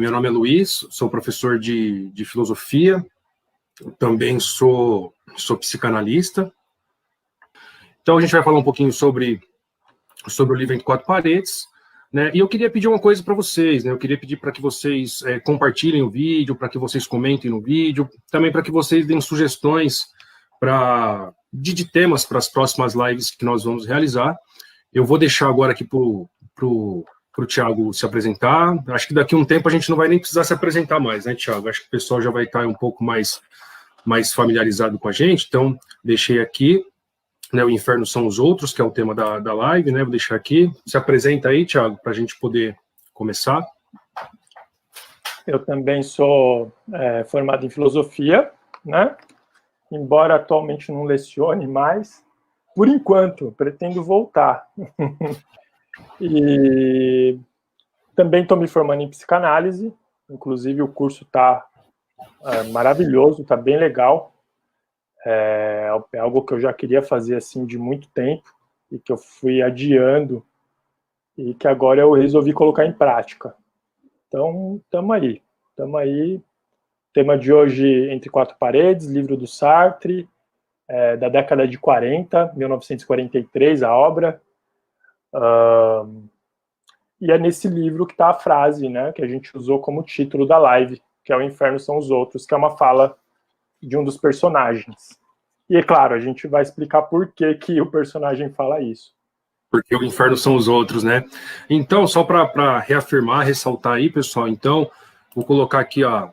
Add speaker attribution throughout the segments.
Speaker 1: Meu nome é Luiz, sou professor de filosofia, também sou psicanalista. Então, a gente vai falar um pouquinho sobre o livro Entre Quatro Paredes, né? E eu queria pedir uma coisa para vocês, né? Eu queria pedir para que vocês compartilhem o vídeo, para que vocês comentem no vídeo, também para que vocês deem sugestões de temas para as próximas lives que nós vamos realizar. Eu vou deixar agora aqui para o Thiago se apresentar. Acho que daqui a um tempo a gente não vai nem precisar se apresentar mais, né, Thiago? Acho que o pessoal já vai estar um pouco mais familiarizado com a gente. Então, deixei aqui, né, O Inferno São os Outros, que é o tema da live, né? Vou deixar aqui. Se apresenta aí, Thiago, para a gente poder começar.
Speaker 2: Eu também sou formado em filosofia, né? Embora atualmente não lecione mais, por enquanto, pretendo voltar. E também estou me formando em psicanálise, inclusive o curso está maravilhoso, está bem legal. É algo que eu já queria fazer assim de muito tempo e que eu fui adiando e que agora eu resolvi colocar em prática. Então, estamos aí. O tema de hoje, Entre Quatro Paredes, livro do Sartre, da década de 40, 1943, a obra. E é nesse livro que está a frase, né, que a gente usou como título da live, que é O Inferno São os Outros, que é uma fala de um dos personagens. E, é claro, a gente vai explicar por que o personagem fala isso.
Speaker 1: Porque o inferno são os outros, né? Então, só para reafirmar, ressaltar aí, pessoal, então, vou colocar aqui a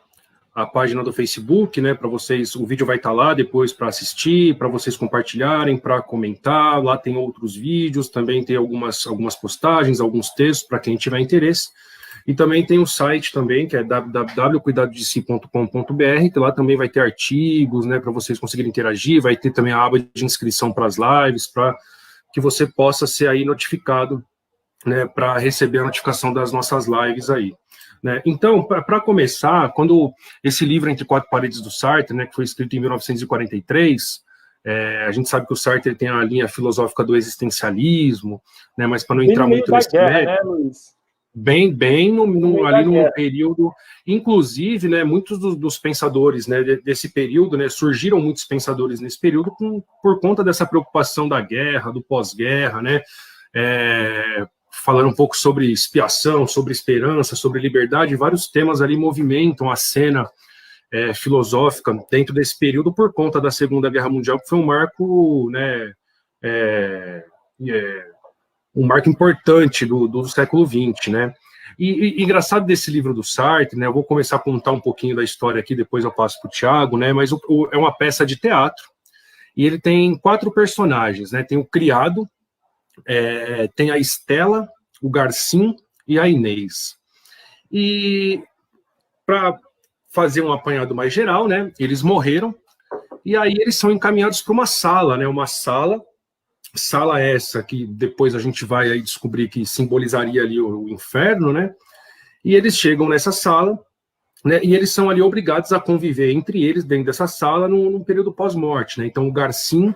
Speaker 1: página do Facebook, né, para vocês, o vídeo vai estar lá depois para assistir, para vocês compartilharem, para comentar, lá tem outros vídeos, também tem algumas postagens, alguns textos, para quem tiver interesse, e também tem um site também, que é www.cuidadodesi.com.br, que lá também vai ter artigos, né, para vocês conseguirem interagir, vai ter também a aba de inscrição para as lives, para que você possa ser aí notificado, né, para receber a notificação das nossas lives aí. Né? Então, para começar, quando esse livro Entre Quatro Paredes do Sartre, né, que foi escrito em 1943, a gente sabe que o Sartre tem a linha filosófica do existencialismo, né, mas para não entrar muito nesse mérito,
Speaker 2: né, Luiz?
Speaker 1: Bem ali no período, inclusive, né, muitos dos pensadores, né, desse período, né, surgiram muitos pensadores nesse período por conta dessa preocupação da guerra, do pós-guerra, né, falando um pouco sobre expiação, sobre esperança, sobre liberdade, vários temas ali movimentam a cena filosófica dentro desse período por conta da Segunda Guerra Mundial, que foi um marco, né, um marco importante do século XX, né? E engraçado desse livro do Sartre, né? Eu vou começar a contar um pouquinho da história aqui, depois eu passo para o Thiago, né? Mas é uma peça de teatro e ele tem 4 personagens, né? Tem o criado, tem a Estela, o Garcim e a Inês. E para fazer um apanhado mais geral, né? Eles morreram e aí eles são encaminhados para uma sala, né? Uma sala essa que depois a gente vai aí descobrir que simbolizaria ali o inferno, né? E eles chegam nessa sala, né? E eles são ali obrigados a conviver entre eles dentro dessa sala num período pós-morte, né? Então o Garcim,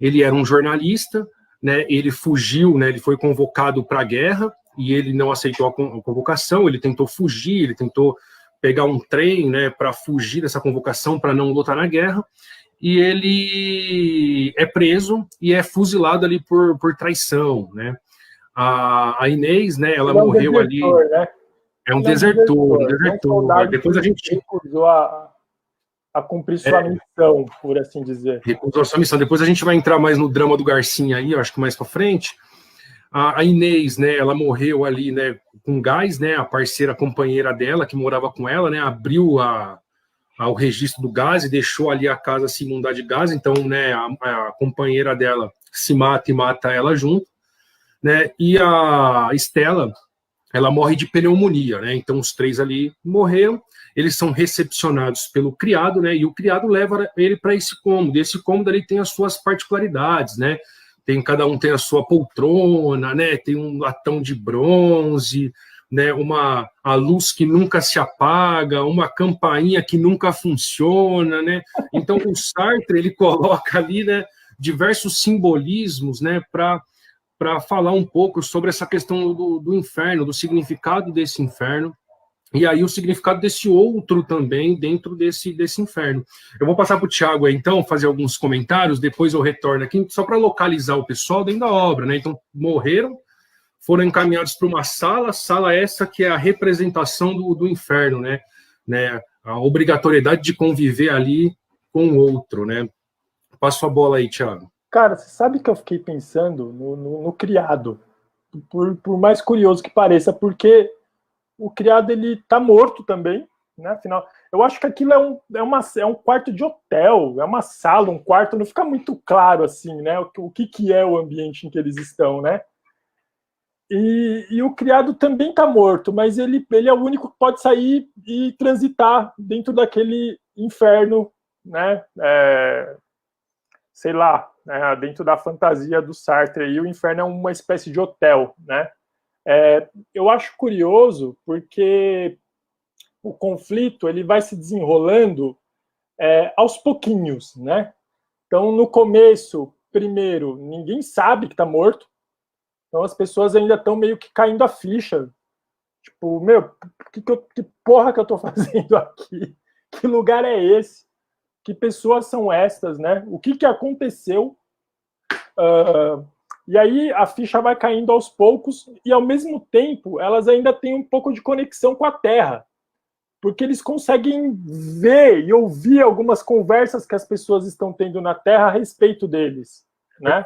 Speaker 1: ele era um jornalista, né? Ele fugiu, né? Ele foi convocado para a guerra e ele não aceitou a convocação. Ele tentou fugir, ele tentou pegar um trem, né? Para fugir dessa convocação, para não lutar na guerra. E ele é preso e é fuzilado ali por traição, né? A Inês, né, ela morreu desertor, ali... Né? É um desertor.
Speaker 2: Depois a gente recusou a cumprir sua missão, por assim dizer.
Speaker 1: Recusou sua missão. Depois a gente vai entrar mais no drama do Garcinha aí, eu acho que mais para frente. A Inês, né, ela morreu ali, né, com gás, né? A parceira, a companheira dela, que morava com ela, né, abriu ao registro do gás e deixou ali a casa se inundar de gás, então, né, a companheira dela se mata e mata ela junto, né, e a Estela, ela morre de pneumonia, né, então os 3 ali morreram, eles são recepcionados pelo criado, né, e o criado leva ele para esse cômodo ali tem as suas particularidades, né, cada um tem a sua poltrona, né, tem um latão de bronze, né, a luz que nunca se apaga, uma campainha que nunca funciona, né? Então o Sartre ele coloca ali, né, diversos simbolismos, né, para falar um pouco sobre essa questão do inferno, do significado desse inferno, e aí o significado desse outro também dentro desse inferno. Eu vou passar para o Thiago aí, então, fazer alguns comentários, depois eu retorno aqui, só para localizar o pessoal dentro da obra, né? Então, morreram, foram encaminhados para uma sala essa que é a representação do inferno, né? A obrigatoriedade de conviver ali com o outro, né? Passo a bola aí, Thiago.
Speaker 2: Cara, você sabe que eu fiquei pensando no criado, por mais curioso que pareça, porque o criado ele tá morto também, né? Afinal, eu acho que aquilo é um quarto de hotel, é uma sala, um quarto, não fica muito claro assim, né? O que é o ambiente em que eles estão, né? E o criado também tá morto, mas ele é o único que pode sair e transitar dentro daquele inferno, né? Sei lá, né? Dentro da fantasia do Sartre, e o inferno é uma espécie de hotel, né? Eu acho curioso porque o conflito ele vai se desenrolando aos pouquinhos, né? Então, no começo, primeiro, ninguém sabe que está morto, então as pessoas ainda estão meio que caindo a ficha. Tipo, meu, que porra que eu estou fazendo aqui? Que lugar é esse? Que pessoas são estas, né? O que aconteceu? E aí a ficha vai caindo aos poucos e, ao mesmo tempo, elas ainda têm um pouco de conexão com a Terra, porque eles conseguem ver e ouvir algumas conversas que as pessoas estão tendo na Terra a respeito deles, né?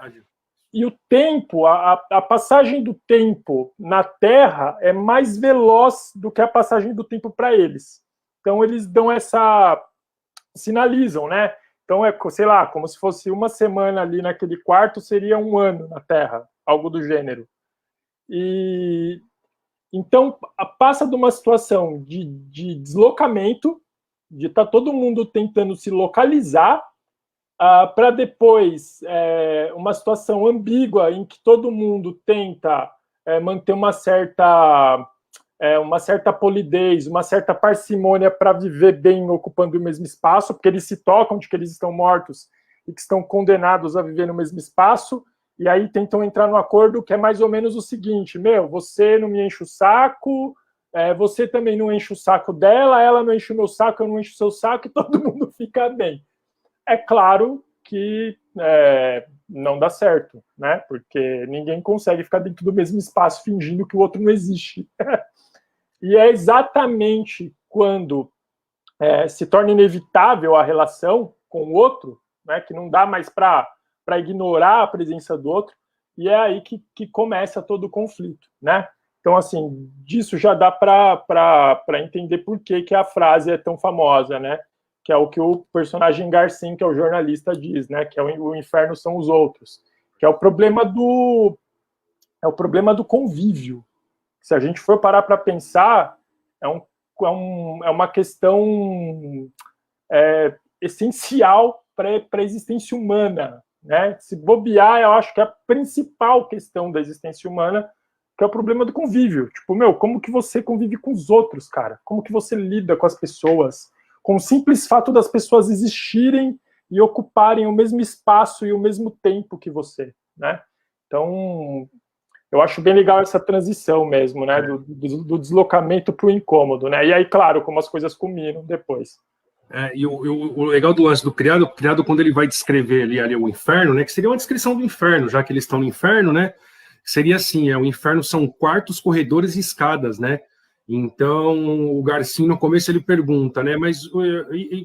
Speaker 2: E o tempo, a passagem do tempo na Terra é mais veloz do que a passagem do tempo para eles. Então eles dão sinalizam, né? Então sei lá, como se fosse uma semana ali naquele quarto, seria um ano na Terra, algo do gênero. E então passa de uma situação de deslocamento, de estar todo mundo tentando se localizar, para depois uma situação ambígua em que todo mundo tenta manter uma certa polidez, uma certa parcimônia para viver bem ocupando o mesmo espaço, porque eles se tocam de que eles estão mortos e que estão condenados a viver no mesmo espaço, e aí tentam entrar no acordo que é mais ou menos o seguinte: você não me enche o saco, você também não enche o saco dela, ela não enche o meu saco, eu não encho o seu saco, e todo mundo fica bem. É claro que não dá certo, né? Porque ninguém consegue ficar dentro do mesmo espaço fingindo que o outro não existe. E é exatamente quando se torna inevitável a relação com o outro, né, que não dá mais para ignorar a presença do outro, e é aí que começa todo o conflito, né? Então, assim, disso já dá para entender por que a frase é tão famosa, né? Que é o que o personagem Garcin, que é o jornalista, diz, né? Que o inferno são os outros, que é o problema do convívio. Se a gente for parar para pensar, é uma questão essencial para a existência humana, né? Se bobear, eu acho que é a principal questão da existência humana, que é o problema do convívio. Tipo, como que você convive com os outros, cara? Como que você lida com as pessoas? Com o simples fato das pessoas existirem e ocuparem o mesmo espaço e o mesmo tempo que você, né? Então, eu acho bem legal essa transição mesmo, né? Do deslocamento para o incômodo, né? E aí, claro, como as coisas culminam depois.
Speaker 1: E o legal do lance do criado, quando ele vai descrever ali o inferno, né? Que seria uma descrição do inferno, já que eles estão no inferno, né? Seria assim: o inferno são quartos, corredores e escadas, né? Então, o Garcin, no começo, ele pergunta, né? Mas o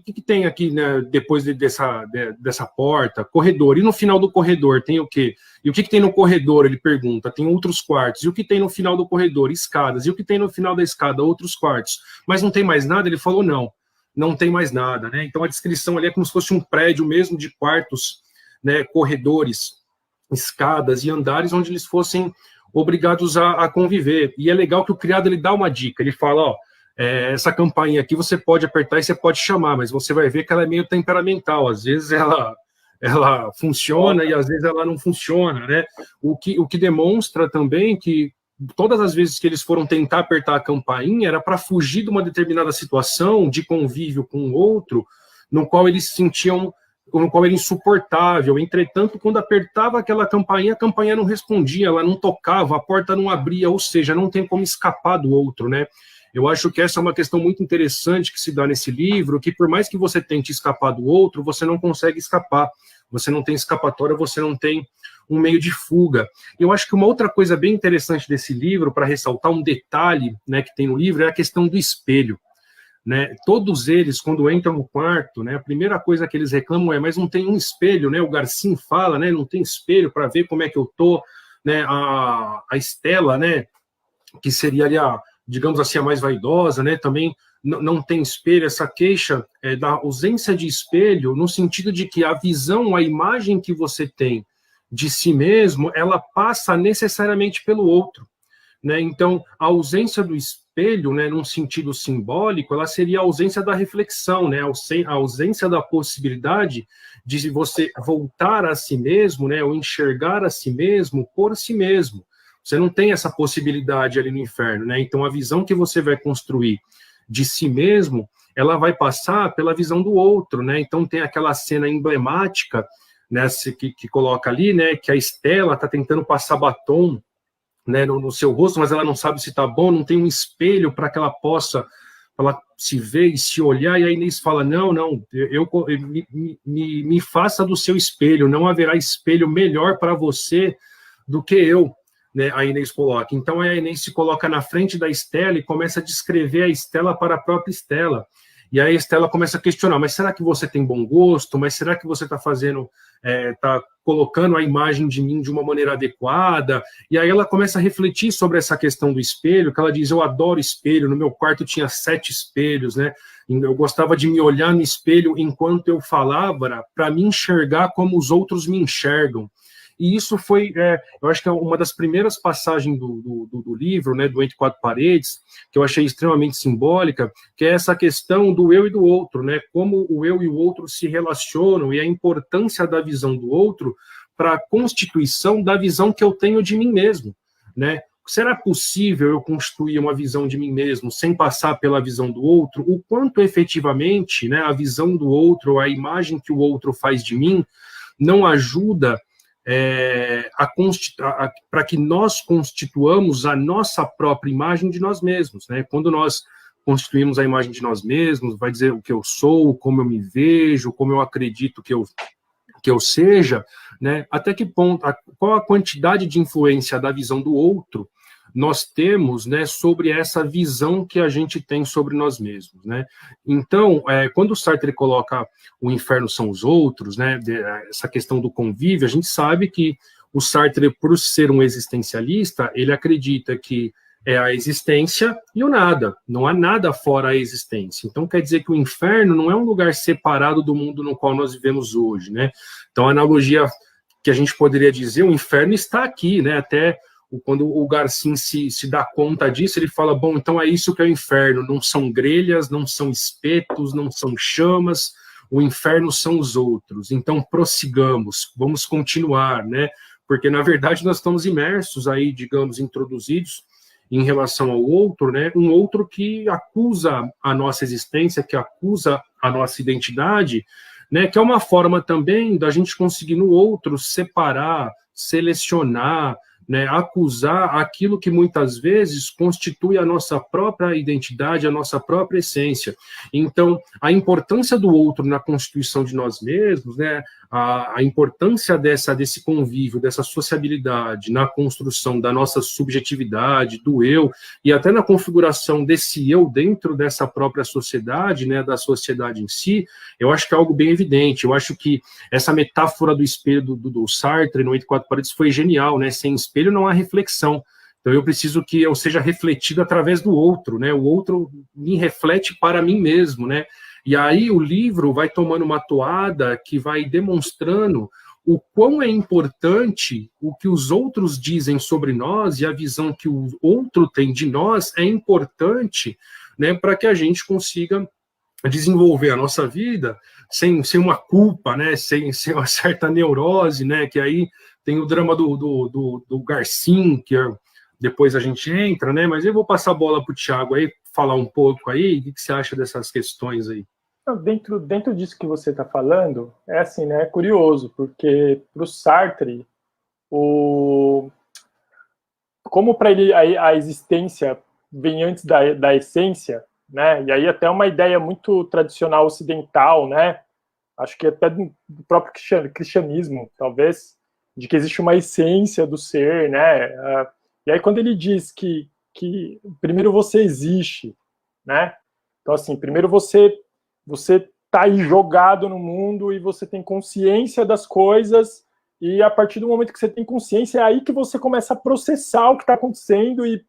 Speaker 1: que tem aqui, né, depois dessa porta? Corredor. E no final do corredor tem o quê? E o que tem no corredor? Ele pergunta. Tem outros quartos. E o que tem no final do corredor? Escadas. E o que tem no final da escada? Outros quartos. Mas não tem mais nada? Ele falou, não tem mais nada, né? Então, a descrição ali é como se fosse um prédio mesmo de quartos, né, corredores, escadas e andares onde eles fossem obrigados a conviver. E é legal que o criado ele dá uma dica, ele fala, essa campainha aqui você pode apertar e você pode chamar, mas você vai ver que ela é meio temperamental, às vezes ela funciona e às vezes ela não funciona, né? O que demonstra também que todas as vezes que eles foram tentar apertar a campainha era para fugir de uma determinada situação de convívio com o outro, no qual eles sentiam, no qual era insuportável. Entretanto, quando apertava aquela campainha, a campainha não respondia, ela não tocava, a porta não abria, ou seja, não tem como escapar do outro, né? Eu acho que essa é uma questão muito interessante que se dá nesse livro, que por mais que você tente escapar do outro, você não consegue escapar. Você não tem escapatória, você não tem um meio de fuga. Eu acho que uma outra coisa bem interessante desse livro, para ressaltar um detalhe, né, que tem no livro, é a questão do espelho. Né? Todos eles, quando entram no quarto, né, a primeira coisa que eles reclamam é, mas não tem um espelho, né? O Garcin fala, né, não tem espelho para ver como é que eu tô, né? A Estela, né, que seria ali digamos assim, a mais vaidosa, né, também não tem espelho. Essa queixa da ausência de espelho, no sentido de que a visão, a imagem que você tem de si mesmo, ela passa necessariamente pelo outro. Né? Então, a ausência do espelho, né, num sentido simbólico, ela seria a ausência da reflexão, né, a ausência da possibilidade de você voltar a si mesmo, né, ou enxergar a si mesmo por si mesmo. Você não tem essa possibilidade ali no inferno, né? Então, a visão que você vai construir de si mesmo, ela vai passar pela visão do outro, né? Então, tem aquela cena emblemática, né, que coloca ali, né, que a Estela está tentando passar batom, né, no seu rosto, mas ela não sabe se está bom, não tem um espelho para que ela possa ela se ver e se olhar, e a Inês fala, não, me faça do seu espelho, não haverá espelho melhor para você do que eu, né, a Inês coloca. Então a Inês se coloca na frente da Estela e começa a descrever a Estela para a própria Estela. E aí a Estela começa a questionar, mas será que você tem bom gosto? Mas será que você está fazendo, está colocando a imagem de mim de uma maneira adequada? E aí ela começa a refletir sobre essa questão do espelho, que ela diz, eu adoro espelho, no meu quarto tinha 7 espelhos, né? Eu gostava de me olhar no espelho enquanto eu falava, para me enxergar como os outros me enxergam. E isso foi, eu acho que é uma das primeiras passagens do livro, né, do Entre Quatro Paredes, que eu achei extremamente simbólica, que é essa questão do eu e do outro, né, como o eu e o outro se relacionam e a importância da visão do outro para a constituição da visão que eu tenho de mim mesmo, né? Será possível eu construir uma visão de mim mesmo sem passar pela visão do outro? O quanto efetivamente, né, a visão do outro, a imagem que o outro faz de mim, não ajuda para que nós constituamos a nossa própria imagem de nós mesmos, né? Quando nós constituímos a imagem de nós mesmos, vai dizer o que eu sou, como eu me vejo, como eu acredito que eu seja, né? Até que ponto, qual a quantidade de influência da visão do outro nós temos, né, sobre essa visão que a gente tem sobre nós mesmos, né? Então, quando o Sartre coloca o inferno são os outros, né, essa questão do convívio, a gente sabe que o Sartre, por ser um existencialista, ele acredita que é a existência e o nada, não há nada fora a existência. Então, quer dizer que o inferno não é um lugar separado do mundo no qual nós vivemos hoje, né? Então, a analogia que a gente poderia dizer, o inferno está aqui, né? Até quando o Garcin se dá conta disso, ele fala, bom, então é isso que é o inferno, não são grelhas, não são espetos, não são chamas, o inferno são os outros, então prossigamos, vamos continuar, né, porque na verdade nós estamos imersos aí, digamos, introduzidos em relação ao outro, né, um outro que acusa a nossa existência, que acusa a nossa identidade, né, que é uma forma também da gente conseguir no outro separar, selecionar, né, acusar aquilo que muitas vezes constitui a nossa própria identidade, a nossa própria essência. Então, a importância do outro na constituição de nós mesmos, né, a importância desse convívio, dessa sociabilidade na construção da nossa subjetividade, do eu, e até na configuração desse eu dentro dessa própria sociedade, né, da sociedade em si, eu acho que é algo bem evidente. Eu acho que essa metáfora do espelho do Sartre, no Entre Quatro Paredes, foi genial, né? Sem espelho não há reflexão. Então eu preciso que eu seja refletido através do outro, né? O outro me reflete para mim mesmo, né? E aí o livro vai tomando uma toada que vai demonstrando o quão é importante o que os outros dizem sobre nós e a visão que o outro tem de nós é importante, né, para que a gente consiga desenvolver a nossa vida sem uma culpa, né, sem uma certa neurose, né, que aí tem o drama do Garcin, que depois a gente entra, né, mas eu vou passar a bola para o Thiago aí, falar um pouco aí, o que você acha dessas questões aí?
Speaker 2: Dentro disso que você está falando, é assim, né, é curioso, porque para o Sartre, como para ele a existência vem antes da essência, né? E aí até uma ideia muito tradicional ocidental, né? Acho que até do próprio cristianismo, talvez, de que existe uma essência do ser, né? E aí quando ele diz que primeiro você existe, né? Então assim, primeiro você tá aí jogado no mundo e você tem consciência das coisas, e a partir do momento que você tem consciência, é aí que você começa a processar o que está acontecendo e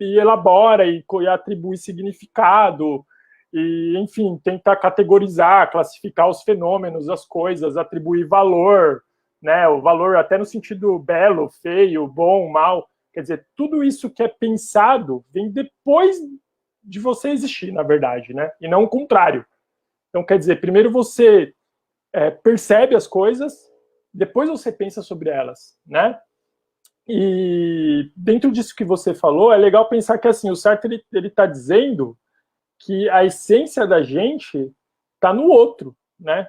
Speaker 2: elabora e atribui significado, e, enfim, tentar categorizar, classificar os fenômenos, as coisas, atribuir valor, né? O valor até no sentido belo, feio, bom, mal. Quer dizer, tudo isso que é pensado vem depois de você existir, na verdade, né? E não o contrário. Então, quer dizer, primeiro você percebe as coisas, depois você pensa sobre elas, né? E dentro disso que você falou, é legal pensar que assim, o Sartre ele está dizendo que a essência da gente está no outro, né?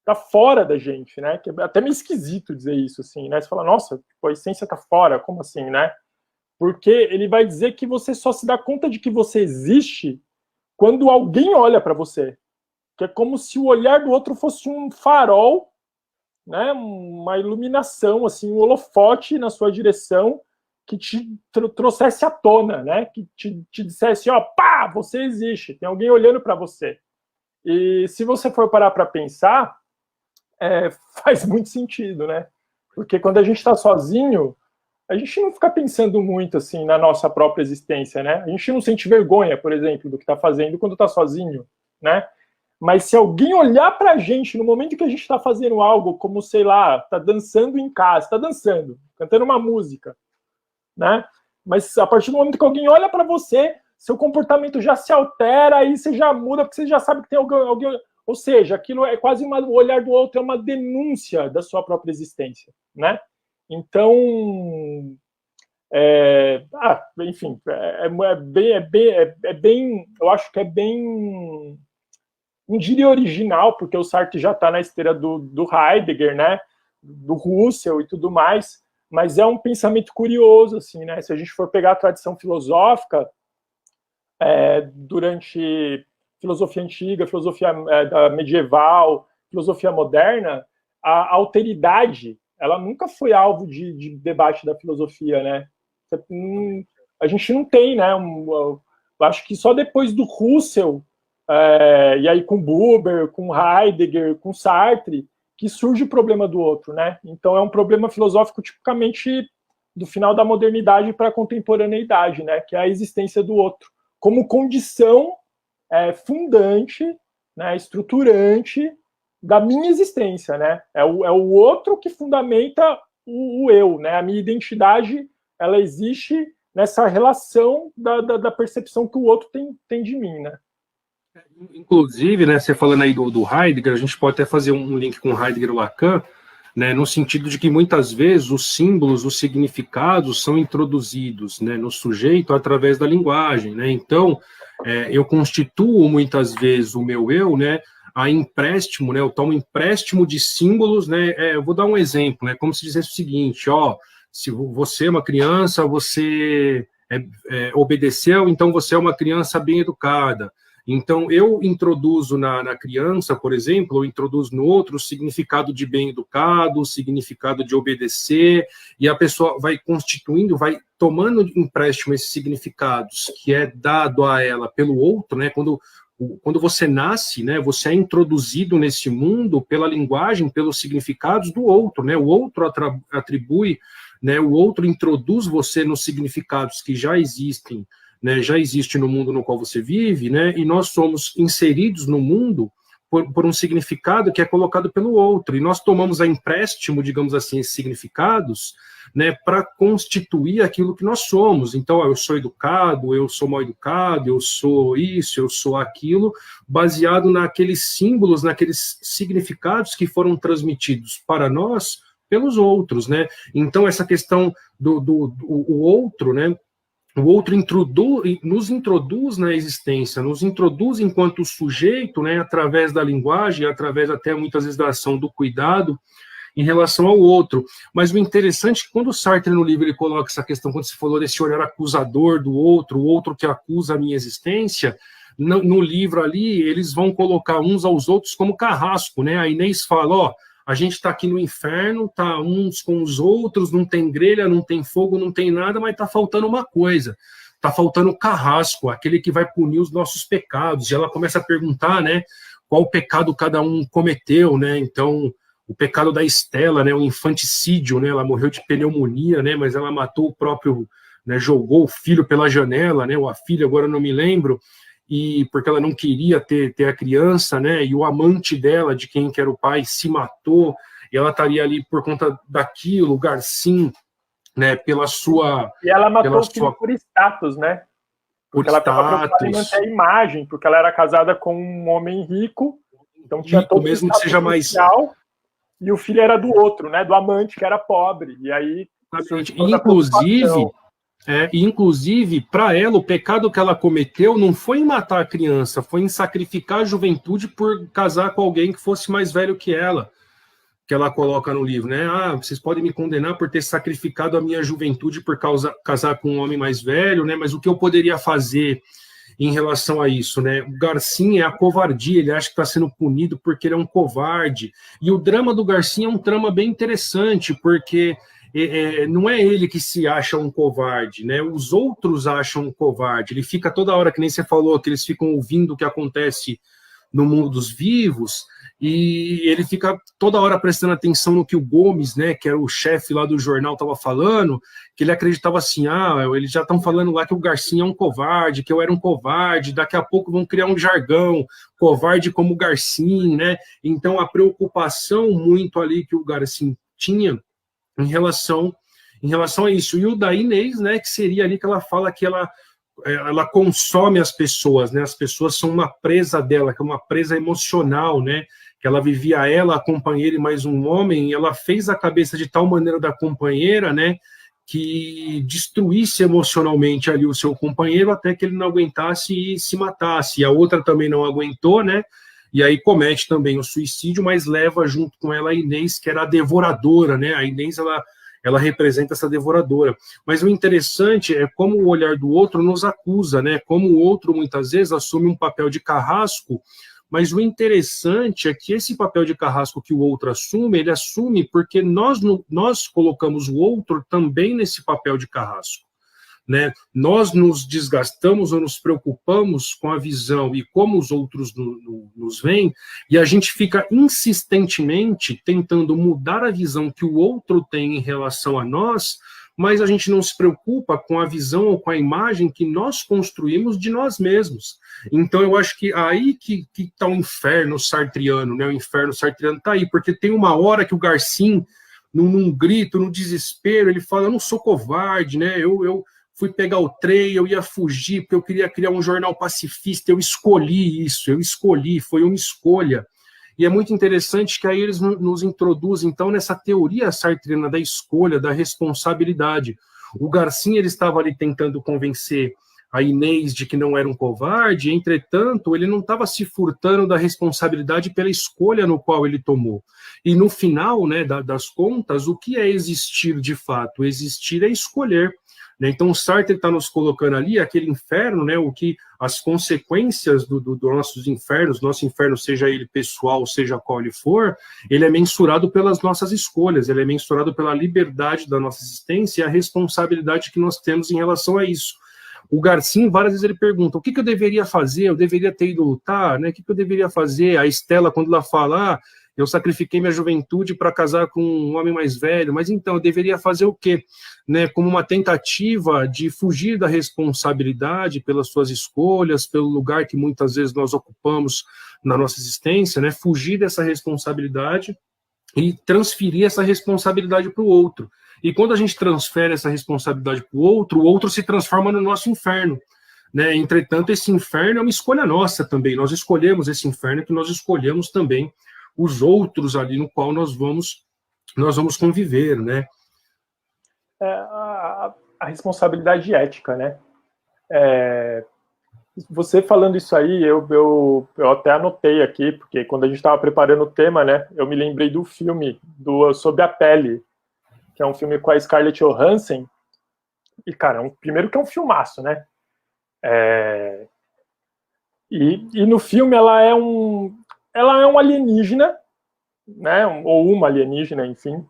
Speaker 2: Está fora da gente, né? Que é até meio esquisito dizer isso, assim, né? Você fala, nossa, a essência está fora, como assim, né? Porque ele vai dizer que você só se dá conta de que você existe quando alguém olha para você. Que é como se o olhar do outro fosse um farol, né, uma iluminação, assim, um holofote na sua direção que te trouxesse à tona, né, que te dissesse, ó, pá, você existe, tem alguém olhando para você. E se você for parar para pensar, faz muito sentido, né? Porque quando a gente está sozinho, a gente não fica pensando muito assim na nossa própria existência, né? A gente não sente vergonha, por exemplo, do que está fazendo quando está sozinho, né? Mas se alguém olhar para a gente no momento que a gente está fazendo algo, como, sei lá, está dançando em casa, está dançando, cantando uma música, né? Mas a partir do momento que alguém olha para você, seu comportamento já se altera, aí você já muda, porque você já sabe que tem alguém. Ou seja, aquilo é quase o olhar do outro, é uma denúncia da sua própria existência, né? Então, enfim, bem, eu acho que é bem, não diria original, porque o Sartre já está na esteira do Heidegger, né, do Husserl e tudo mais, mas é um pensamento curioso, assim, né? Se a gente for pegar a tradição filosófica, durante filosofia antiga, filosofia medieval, filosofia moderna, a alteridade, ela nunca foi alvo de debate da filosofia, né? A gente não tem, né? Eu acho que só depois do Husserl, e aí com Buber, com Heidegger, com Sartre, que surge o problema do outro, né? Então é um problema filosófico tipicamente do final da modernidade para a contemporaneidade, né? Que é a existência do outro como condição fundante, né, estruturante da minha existência, né? É o outro que fundamenta o eu, né? A minha identidade, ela existe nessa relação da percepção que o outro tem de mim, né?
Speaker 1: Inclusive, né, você falando aí do Heidegger, a gente pode até fazer um link com Heidegger e Lacan, né, no sentido de que muitas vezes os símbolos, os significados são introduzidos, né, no sujeito através da linguagem, né? Então, eu constituo muitas vezes o meu eu, né, a empréstimo, né, eu tomo empréstimo de símbolos, né, eu vou dar um exemplo, né, como se dissesse o seguinte, ó, se você é uma criança, você obedeceu, então você é uma criança bem educada. Então, eu introduzo na criança, por exemplo, eu introduzo no outro o significado de bem educado, o significado de obedecer, e a pessoa vai constituindo, vai tomando empréstimo esses significados que é dado a ela pelo outro, né? Quando você nasce, né, você é introduzido nesse mundo pela linguagem, pelos significados do outro, né? O outro atribui, né, o outro introduz você nos significados que já existem, né, já existe no mundo no qual você vive, né, e nós somos inseridos no mundo por um significado que é colocado pelo outro, e nós tomamos a empréstimo, digamos assim, esses significados, né, para constituir aquilo que nós somos. Então, eu sou educado, eu sou mal educado, eu sou isso, eu sou aquilo, baseado naqueles símbolos, naqueles significados que foram transmitidos para nós pelos outros, né. Então, essa questão do outro, né, o outro nos introduz na existência, nos introduz enquanto sujeito, né, através da linguagem, através até muitas vezes da ação do cuidado. em relação ao outro. Mas o interessante é que quando o Sartre no livro ele coloca essa questão, quando você falou desse olhar acusador do outro, o outro que acusa a minha existência, no livro ali eles vão colocar uns aos outros como carrasco, né? A Inês fala, ó, a gente está aqui no inferno, tá uns com os outros, não tem grelha, não tem fogo, não tem nada, mas tá faltando uma coisa. Tá faltando o carrasco, aquele que vai punir os nossos pecados. E ela começa a perguntar, né, qual pecado cada um cometeu, né? Então, o pecado da Estela, né, o infanticídio, né? Ela morreu de pneumonia, né? Mas ela matou o próprio, né, jogou o filho pela janela, né? Ou a filha, agora eu não me lembro. E porque ela não queria ter a criança, né? E o amante dela, de quem que era o pai, se matou. E ela estaria ali por conta daquilo, o Garcim, né? Pela sua.
Speaker 2: E ela matou o filho por status, né? Porque ela estava preocupada em manter a imagem, porque ela era casada com um homem rico, então tinha todo
Speaker 1: mesmo que seja mais
Speaker 2: social, e o filho era do outro, né? Do amante que era pobre. E aí,
Speaker 1: inclusive, para ela, o pecado que ela cometeu não foi em matar a criança, foi em sacrificar a juventude por casar com alguém que fosse mais velho que ela coloca no livro, né? Ah, vocês podem me condenar por ter sacrificado a minha juventude por casar com um homem mais velho, né? Mas o que eu poderia fazer em relação a isso, né? O Garcim é a covardia, ele acha que está sendo punido porque ele é um covarde. E o drama do Garcim é um drama bem interessante, porque não é ele que se acha um covarde, né? Os outros acham um covarde. Ele fica toda hora, que nem você falou, que eles ficam ouvindo o que acontece no mundo dos vivos, e ele fica toda hora prestando atenção no que o Gomes, né, que era o chefe lá do jornal, estava falando, que ele acreditava assim, eles já estão falando lá que o Garcim é um covarde, que eu era um covarde, daqui a pouco vão criar um jargão, covarde como o Garcim, né? Então a preocupação muito ali que o Garcim tinha em relação a isso. E o da Inês, né, que seria ali que ela fala que ela consome as pessoas, né? As pessoas são uma presa dela, que é uma presa emocional, né? Que ela vivia a companheira e mais um homem, e ela fez a cabeça de tal maneira da companheira, né? Que destruísse emocionalmente ali o seu companheiro até que ele não aguentasse e se matasse. E a outra também não aguentou, né? E aí comete também o suicídio, mas leva junto com ela a Inês, que era a devoradora, né? A Inês, ela representa essa devoradora. Mas o interessante é como o olhar do outro nos acusa, né? Como o outro, muitas vezes, assume um papel de carrasco, mas o interessante é que esse papel de carrasco que o outro assume, ele assume porque nós colocamos o outro também nesse papel de carrasco, né? Nós nos desgastamos ou nos preocupamos com a visão e como os outros nos veem, e a gente fica insistentemente tentando mudar a visão que o outro tem em relação a nós, mas a gente não se preocupa com a visão ou com a imagem que nós construímos de nós mesmos. Então eu acho que aí que está o inferno sartriano, né? O inferno sartriano está aí, porque tem uma hora que o Garcim, num grito, no desespero, ele fala, eu não sou covarde, né? Eu fui pegar o trem, eu ia fugir, porque eu queria criar um jornal pacifista, eu escolhi isso, foi uma escolha. E é muito interessante que aí eles nos introduzem, então, nessa teoria sartriana da escolha, da responsabilidade. O Garcim, ele estava ali tentando convencer a Inês de que não era um covarde, entretanto, ele não estava se furtando da responsabilidade pela escolha no qual ele tomou. E no final, né, das contas, o que é existir de fato? Existir é escolher. Então, o Sartre está nos colocando ali aquele inferno, né, o que as consequências do nossos infernos, nosso inferno, seja ele pessoal, seja qual ele for, ele é mensurado pelas nossas escolhas, ele é mensurado pela liberdade da nossa existência e a responsabilidade que nós temos em relação a isso. O Garcim, várias vezes, ele pergunta, o que eu deveria fazer? Eu deveria ter ido lutar? Né? O que eu deveria fazer? A Estela, quando ela fala, eu sacrifiquei minha juventude para casar com um homem mais velho, mas então, eu deveria fazer o quê? Né, como uma tentativa de fugir da responsabilidade pelas suas escolhas, pelo lugar que muitas vezes nós ocupamos na nossa existência, né, fugir dessa responsabilidade e transferir essa responsabilidade para o outro. E quando a gente transfere essa responsabilidade para o outro se transforma no nosso inferno. Né? Entretanto, esse inferno é uma escolha nossa também. Nós escolhemos esse inferno, que nós escolhemos também os outros ali no qual nós vamos conviver, né?
Speaker 2: A responsabilidade ética, né? Você falando isso aí, eu até anotei aqui, porque quando a gente estava preparando o tema, né, eu me lembrei do filme Sob a Pele, que é um filme com a Scarlett Johansson, e, cara, primeiro que é um filmaço, né? E no filme ela é um alienígena, né? Ou uma alienígena, enfim.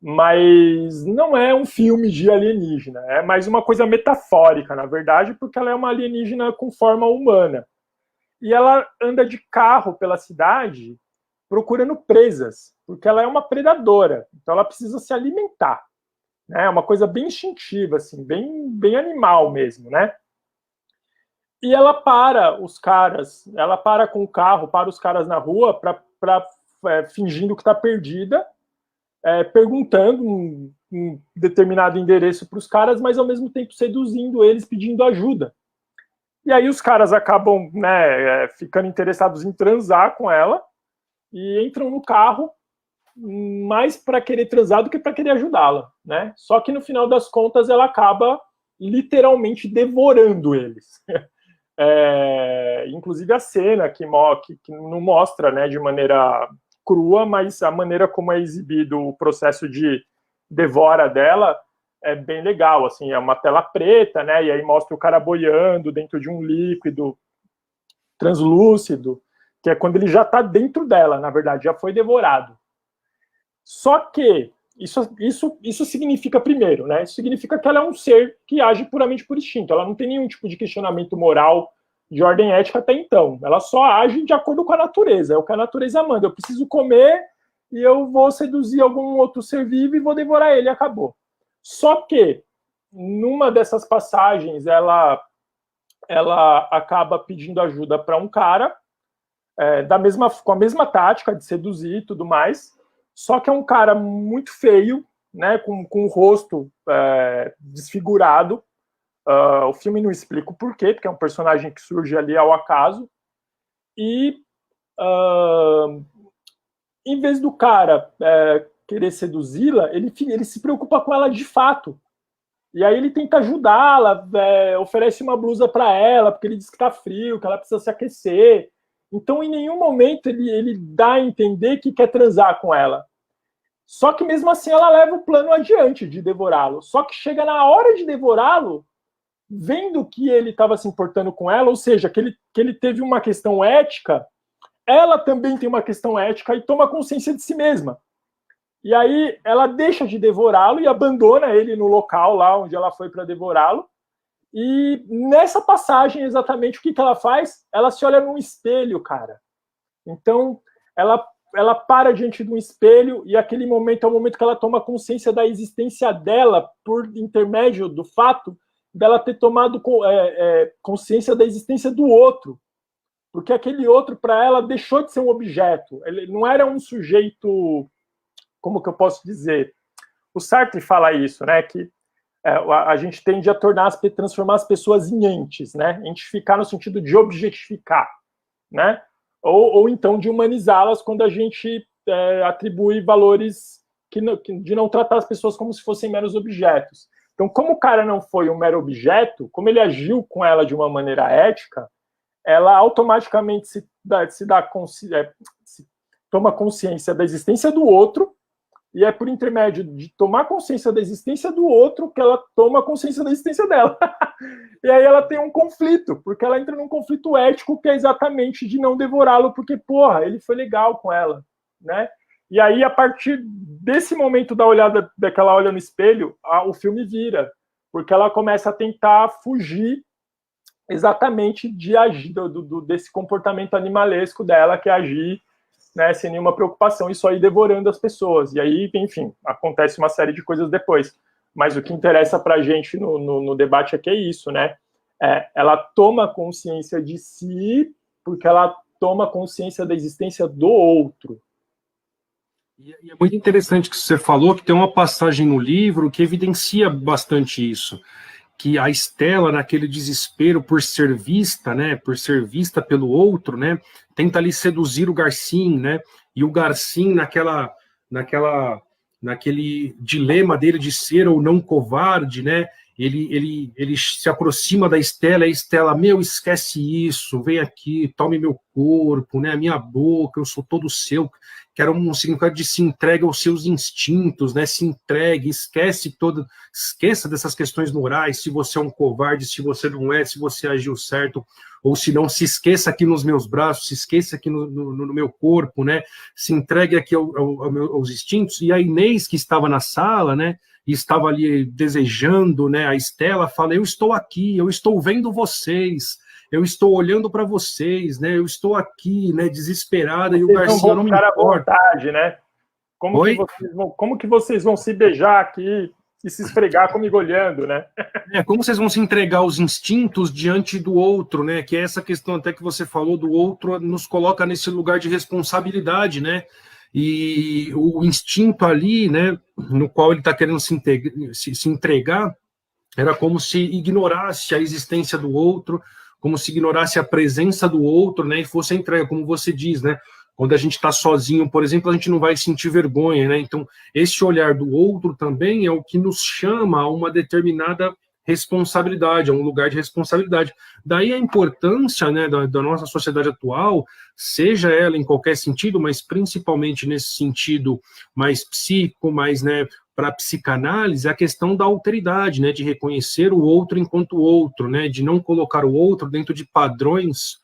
Speaker 2: Mas não é um filme de alienígena, é mais uma coisa metafórica, na verdade, porque ela é uma alienígena com forma humana. E ela anda de carro pela cidade procurando presas, porque ela é uma predadora, então ela precisa se alimentar. É uma coisa bem instintiva, assim, bem animal mesmo, né? E ela para com o carro, para os caras na rua, fingindo que está perdida, perguntando um determinado endereço para os caras, mas ao mesmo tempo seduzindo eles, pedindo ajuda. E aí os caras acabam, né, ficando interessados em transar com ela e entram no carro mais para querer transar do que para querer ajudá-la, né? Só que no final das contas ela acaba literalmente devorando eles. Inclusive a cena que não mostra, né, de maneira crua, mas a maneira como é exibido o processo de devora dela é bem legal, assim, é uma tela preta, né, e aí mostra o cara boiando dentro de um líquido translúcido, que é quando ele já está dentro dela, na verdade, já foi devorado. Só que isso significa, primeiro, né, isso significa que ela é um ser que age puramente por instinto, ela não tem nenhum tipo de questionamento moral de ordem ética até então, ela só age de acordo com a natureza, é o que a natureza manda, eu preciso comer e eu vou seduzir algum outro ser vivo e vou devorar ele, acabou. Só que, numa dessas passagens, ela acaba pedindo ajuda para um cara, com a mesma tática de seduzir e tudo mais, só que é um cara muito feio, né, com o rosto desfigurado. O filme não explica o porquê, porque é um personagem que surge ali ao acaso. E, em vez do cara querer seduzi-la, ele se preocupa com ela de fato. E aí ele tenta ajudá-la, oferece uma blusa para ela, porque ele diz que está frio, que ela precisa se aquecer. Então, em nenhum momento ele dá a entender que quer transar com ela. Só que mesmo assim ela leva o plano adiante de devorá-lo. Só que chega na hora de devorá-lo, vendo que ele estava se importando com ela, ou seja, que ele teve uma questão ética, ela também tem uma questão ética e toma consciência de si mesma. E aí ela deixa de devorá-lo e abandona ele no local lá onde ela foi para devorá-lo. E nessa passagem, exatamente o que ela faz? Ela se olha num espelho, cara. Então, ela para diante de um espelho e aquele momento é o momento que ela toma consciência da existência dela por intermédio do fato dela ter tomado consciência da existência do outro. Porque aquele outro, para ela, deixou de ser um objeto. Ele não era um sujeito... Como que eu posso dizer? O Sartre fala isso, né? Que a gente tende a transformar as pessoas em entes, né? Entificar no sentido de objetificar, né? Ou então de humanizá-las quando a gente atribui valores de não tratar as pessoas como se fossem meros objetos. Então, como o cara não foi um mero objeto, como ele agiu com ela de uma maneira ética, ela automaticamente toma consciência da existência do outro, e é por intermédio de tomar consciência da existência do outro que ela toma consciência da existência dela. E aí ela tem um conflito, porque ela entra num conflito ético que é exatamente de não devorá-lo, porque, porra, ele foi legal com ela, né? E aí, a partir desse momento que ela olha no espelho, o filme vira, porque ela começa a tentar fugir exatamente de agir, desse comportamento animalesco dela, que é agir, né, sem nenhuma preocupação, e só ir devorando as pessoas. E aí, enfim, acontece uma série de coisas depois. Mas o que interessa para a gente no debate aqui é isso, né? Ela toma consciência de si porque ela toma consciência da existência do outro.
Speaker 1: E é muito interessante que você falou, que tem uma passagem no livro que evidencia bastante isso, que a Stella, naquele desespero por ser vista, né, por ser vista pelo outro, né, tenta ali seduzir o Garcin, né, e o Garcin naquele dilema dele de ser ou não covarde, né, ele se aproxima da Estela, e a Estela, meu, esquece isso, vem aqui, tome meu corpo, né, a minha boca, eu sou todo seu, que era um significado de se entregue aos seus instintos, né, se entregue, esqueça dessas questões morais, se você é um covarde, se você não é, se você agiu certo, ou se não, se esqueça aqui nos meus braços, se esqueça aqui no meu corpo, né, se entregue aqui aos instintos. E a Inês, que estava na sala, né, e estava ali desejando, né, a Estela fala, eu estou aqui, eu estou vendo vocês, eu estou olhando para vocês, né, eu estou aqui, né, desesperada, e o Garcia não me importa.
Speaker 2: Vontade, né? Como que vocês vão se beijar aqui e se esfregar comigo olhando, né?
Speaker 1: Como vocês vão se entregar aos instintos diante do outro, né, que é essa questão até que você falou do outro, nos coloca nesse lugar de responsabilidade, né, e o instinto ali, né, no qual ele está querendo se entregar, era como se ignorasse a existência do outro, como se ignorasse a presença do outro, né, e fosse a entrega, como você diz, né, quando a gente está sozinho, por exemplo, a gente não vai sentir vergonha, né, então esse olhar do outro também é o que nos chama a uma determinada responsabilidade, a um lugar de responsabilidade. Daí a importância, né, da nossa sociedade atual, seja ela em qualquer sentido, mas principalmente nesse sentido mais psíquico, mais, né, para a psicanálise, a questão da alteridade, né, de reconhecer o outro enquanto outro, né, de não colocar o outro dentro de padrões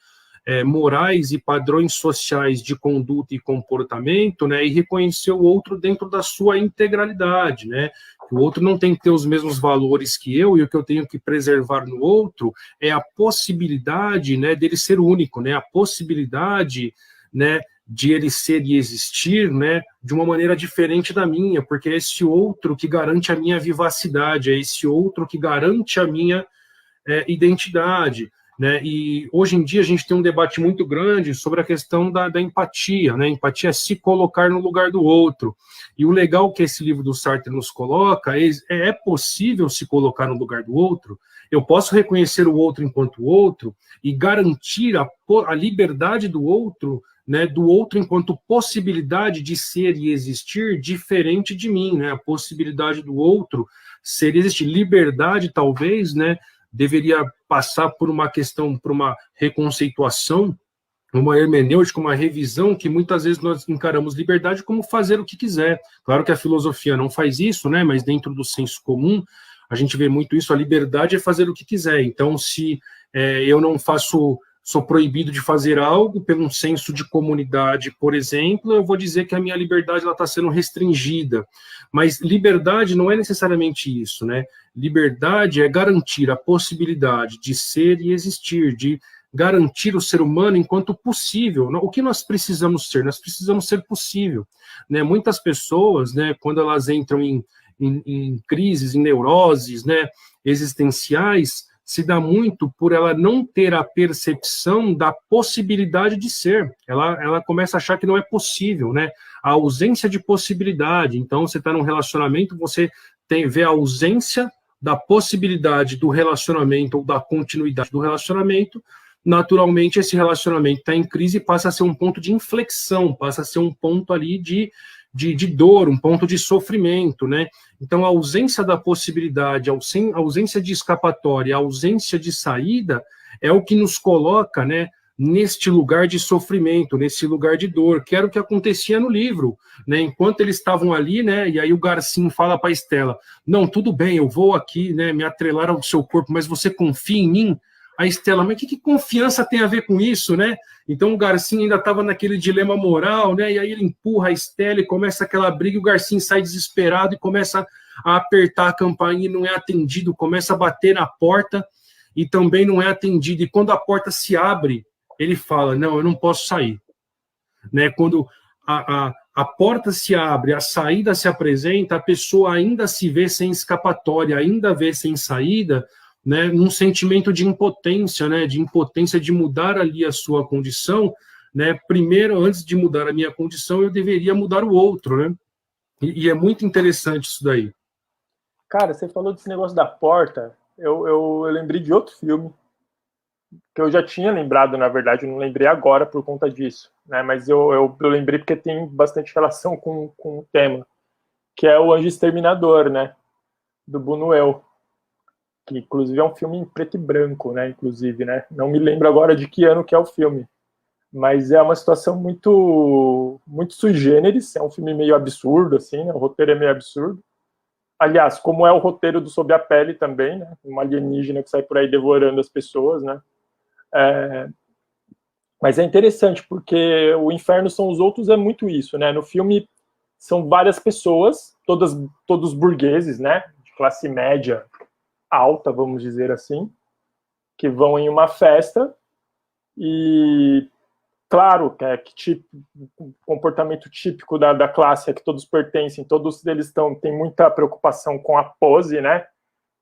Speaker 1: morais e padrões sociais de conduta e comportamento, né, e reconhecer o outro dentro da sua integralidade, né, o outro não tem que ter os mesmos valores que eu, e o que eu tenho que preservar no outro é a possibilidade, né, dele ser único, né, a possibilidade, né, de ele ser e existir, né, de uma maneira diferente da minha, porque é esse outro que garante a minha vivacidade, é esse outro que garante a minha identidade, né? E hoje em dia a gente tem um debate muito grande sobre a questão da empatia, né? Empatia é se colocar no lugar do outro. E o legal que esse livro do Sartre nos coloca é possível se colocar no lugar do outro. Eu posso reconhecer o outro enquanto outro e garantir a liberdade do outro, né, do outro enquanto possibilidade de ser e existir diferente de mim, né? A possibilidade do outro ser e existir. Liberdade, talvez, né, deveria passar por uma questão, por uma reconceituação, uma hermenêutica, uma revisão, que muitas vezes nós encaramos liberdade como fazer o que quiser. Claro que a filosofia não faz isso, né, mas dentro do senso comum, a gente vê muito isso, a liberdade é fazer o que quiser. Então, se eu não sou proibido de fazer algo pelo um senso de comunidade, por exemplo, eu vou dizer que a minha liberdade está sendo restringida. Mas liberdade não é necessariamente isso, né? Liberdade é garantir a possibilidade de ser e existir, de garantir o ser humano enquanto possível. O que nós precisamos ser? Nós precisamos ser possível, né? Muitas pessoas, né, quando elas entram em crises, em neuroses, né, existenciais, se dá muito por ela não ter a percepção da possibilidade de ser. Ela começa a achar que não é possível, né? A ausência de possibilidade. Então, você está num relacionamento, você vê a ausência da possibilidade do relacionamento ou da continuidade do relacionamento. Naturalmente, esse relacionamento está em crise e passa a ser um ponto de inflexão, passa a ser um ponto ali de dor, um ponto de sofrimento, né? Então, a ausência da possibilidade, a ausência de escapatória, a ausência de saída é o que nos coloca, né, neste lugar de sofrimento, nesse lugar de dor, que era o que acontecia no livro, né? Enquanto eles estavam ali, né, e aí o Garcim fala para a Estela, não, tudo bem, eu vou aqui, né, me atrelar ao seu corpo, mas você confia em mim? A Estela, mas que confiança tem a ver com isso, né? Então o Garcim ainda estava naquele dilema moral, né? E aí ele empurra a Estela e começa aquela briga, e o Garcim sai desesperado e começa a apertar a campainha e não é atendido, começa a bater na porta e também não é atendido. E quando a porta se abre, ele fala, não, eu não posso sair. Né? Quando a porta se abre, a saída se apresenta, a pessoa ainda se vê sem escapatória, ainda vê sem saída, né, num sentimento de impotência, né, de mudar ali a sua condição, né, primeiro, antes de mudar a minha condição, eu deveria mudar o outro, né, e é muito interessante isso daí.
Speaker 2: Cara, você falou desse negócio da porta, eu lembrei de outro filme, que eu já tinha lembrado, na verdade, eu não lembrei agora por conta disso, né, mas eu lembrei porque tem bastante relação com o tema, que é o Anjo Exterminador, né, do Buñuel. que inclusive é um filme em preto e branco, né? Inclusive, né? Não me lembro agora de que ano que é o filme, mas é uma situação muito sui generis, é um filme meio absurdo, assim, né? O roteiro é meio absurdo. Aliás, como é o roteiro do Sob a Pele também, né? Um alienígena que sai por aí devorando as pessoas, né? Mas é interessante, porque o Inferno São os Outros é muito isso, né? No filme são várias pessoas, todos burgueses, né? De classe média alta, vamos dizer assim, que vão em uma festa e, claro, o comportamento típico da classe é que todos pertencem, todos eles têm muita preocupação com a pose, né?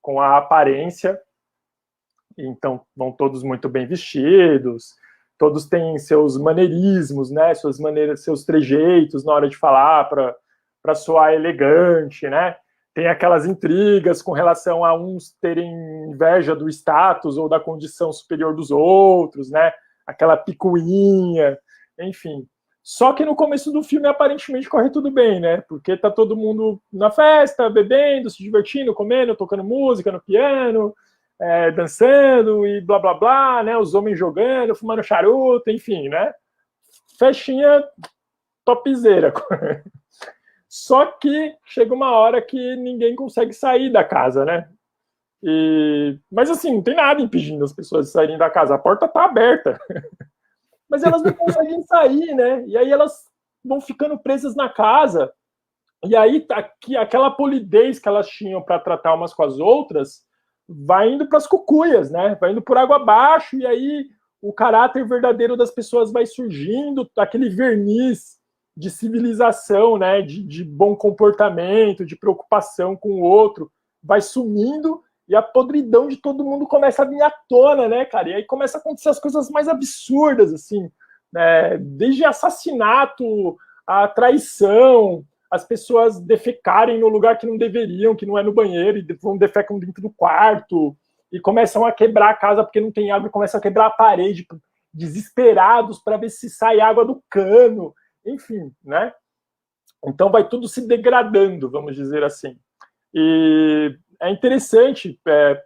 Speaker 2: Com a aparência, então vão todos muito bem vestidos, todos têm seus maneirismos, né? Suas maneiras, seus trejeitos na hora de falar para soar elegante, né? Tem aquelas intrigas com relação a uns terem inveja do status ou da condição superior dos outros, né? Aquela picuinha, enfim. Só que no começo do filme aparentemente corre tudo bem, né? Porque tá todo mundo na festa, bebendo, se divertindo, comendo, tocando música no piano, dançando e blá blá blá, né? Os homens jogando, fumando charuto, enfim, né? Festinha topzera. Só que chega uma hora que ninguém consegue sair da casa, né? Mas assim, não tem nada impedindo as pessoas de saírem da casa. A porta tá aberta. Mas elas não conseguem sair, né? E aí elas vão ficando presas na casa. E aí aquela polidez que elas tinham para tratar umas com as outras vai indo para as cucuias, né? Vai indo por água abaixo. E aí o caráter verdadeiro das pessoas vai surgindo, aquele verniz de civilização, né, de bom comportamento, de preocupação com o outro, vai sumindo e a podridão de todo mundo começa a vir à tona, né, cara? E aí começa a acontecer as coisas mais absurdas, assim, né? Desde assassinato, a traição, as pessoas defecarem no lugar que não deveriam, que não é no banheiro, e defecam dentro do quarto, e começam a quebrar a casa porque não tem água, e começam a quebrar a parede, desesperados para ver se sai água do cano. Enfim, né? Então vai tudo se degradando, vamos dizer assim. E é interessante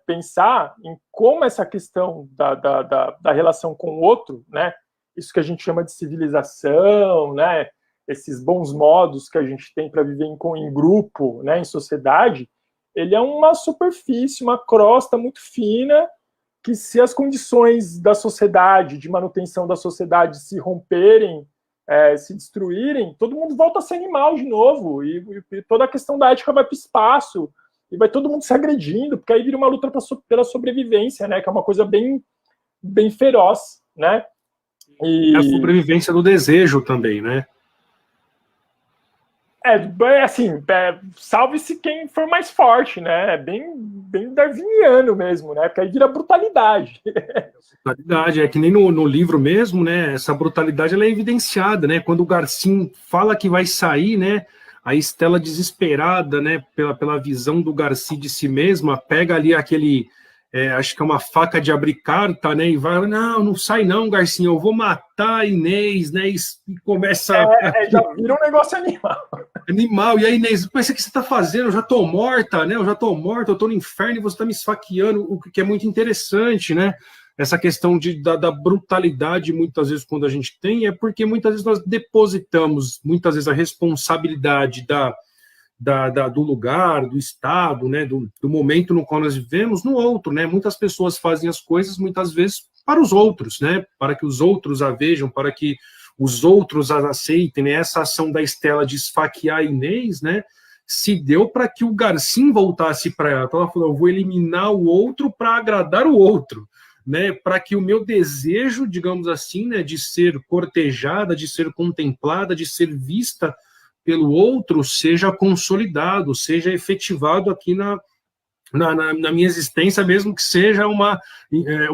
Speaker 2: pensar em como essa questão da relação com o outro, né? Isso que a gente chama de civilização, né? Esses bons modos que a gente tem para viver em grupo, né? Em sociedade, ele é uma superfície, uma crosta muito fina que, se as condições da sociedade, de manutenção da sociedade se romperem, se destruírem, todo mundo volta a ser animal de novo, e toda a questão da ética vai para o espaço, e vai todo mundo se agredindo, porque aí vira uma luta pela sobrevivência, né, que é uma coisa bem, bem feroz, né?
Speaker 1: E a sobrevivência do desejo também, né?
Speaker 2: Assim, salve-se quem for mais forte, né? É bem darwiniano mesmo, né? Porque aí vira brutalidade.
Speaker 1: Brutalidade, é que nem no livro mesmo, né? Essa brutalidade ela é evidenciada, né? Quando o Garcin fala que vai sair, né? A Estela, desesperada, né? Pela visão do Garci de si mesma, pega ali aquele, acho que é uma faca de abrir carta, né? E vai, não sai não, Garcinha, eu vou matar a Inês, né? E começa...
Speaker 2: já vira um negócio animal.
Speaker 1: E aí, Inês, mas o que você está fazendo? Eu já estou morta, né? Eu estou no inferno e você está me esfaqueando, o que é muito interessante, né? Essa questão da brutalidade, muitas vezes, quando a gente tem, é porque muitas vezes nós depositamos, muitas vezes, a responsabilidade do lugar, do estado, né, do momento no qual nós vivemos, no outro, né? Muitas pessoas fazem as coisas, muitas vezes, para os outros, né? Para que os outros a vejam, para que os outros a aceitem, né? Essa ação da Estela de esfaquear a Inês, né? Se deu para que o Garcin voltasse para ela. Então ela falou, eu vou eliminar o outro para agradar o outro, né? Para que o meu desejo, digamos assim, né, de ser cortejada, de ser contemplada, de ser vista pelo outro, seja consolidado, seja efetivado aqui na minha existência, mesmo que seja uma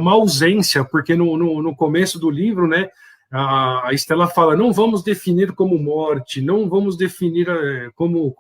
Speaker 1: ausência, porque no começo do livro, né, a Estela fala, não vamos definir como morte, não vamos definir como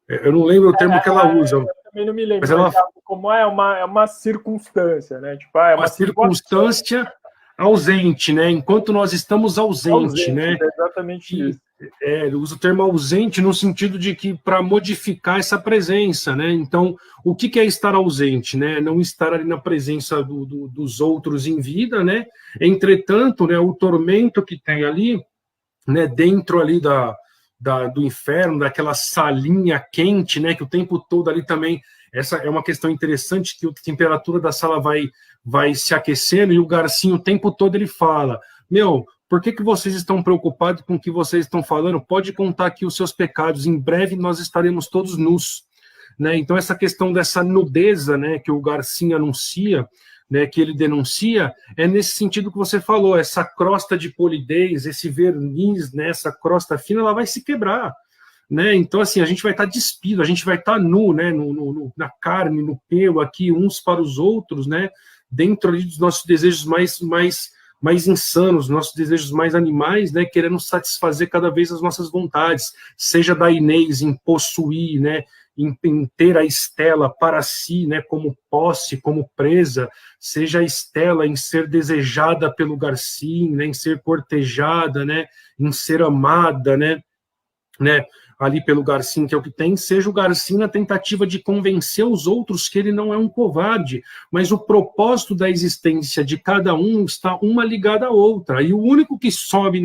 Speaker 1: eu não lembro o termo que ela usa.
Speaker 2: Eu também não me lembro,
Speaker 1: mas ela,
Speaker 2: como é uma circunstância, né? Tipo, uma
Speaker 1: circunstância ausente, né? Enquanto nós estamos ausentes, né?
Speaker 2: É exatamente isso.
Speaker 1: Ele usa o termo ausente no sentido de que para modificar essa presença, né? Então, o que é estar ausente, né? Não estar ali na presença dos outros em vida, né? Entretanto, né, o tormento que tem ali, né, dentro ali do inferno, daquela salinha quente, né, que o tempo todo ali também, essa é uma questão interessante, que a temperatura da sala vai se aquecendo, e o Garcinho o tempo todo ele fala, por que vocês estão preocupados com o que vocês estão falando? Pode contar aqui os seus pecados, em breve nós estaremos todos nus. Né? Então, essa questão dessa nudeza, né, que o Garcinho anuncia, né, que ele denuncia, é nesse sentido que você falou, essa crosta de polidez, esse verniz, né, essa crosta fina, ela vai se quebrar. Né? Então, assim, a gente vai estar despido, a gente vai estar nu, né, na carne, no pelo aqui, uns para os outros, né, dentro ali dos nossos desejos mais insanos, nossos desejos mais animais, né, querendo satisfazer cada vez as nossas vontades, seja da Inês em possuir, né, em ter a Estela para si, né, como posse, como presa, seja a Estela em ser desejada pelo Garcinho, né, em ser cortejada, né, em ser amada, né, ali pelo Garcinho, que é o que tem, seja o Garcinho na tentativa de convencer os outros que ele não é um covarde, mas o propósito da existência de cada um está uma ligada à outra, e o único que sobe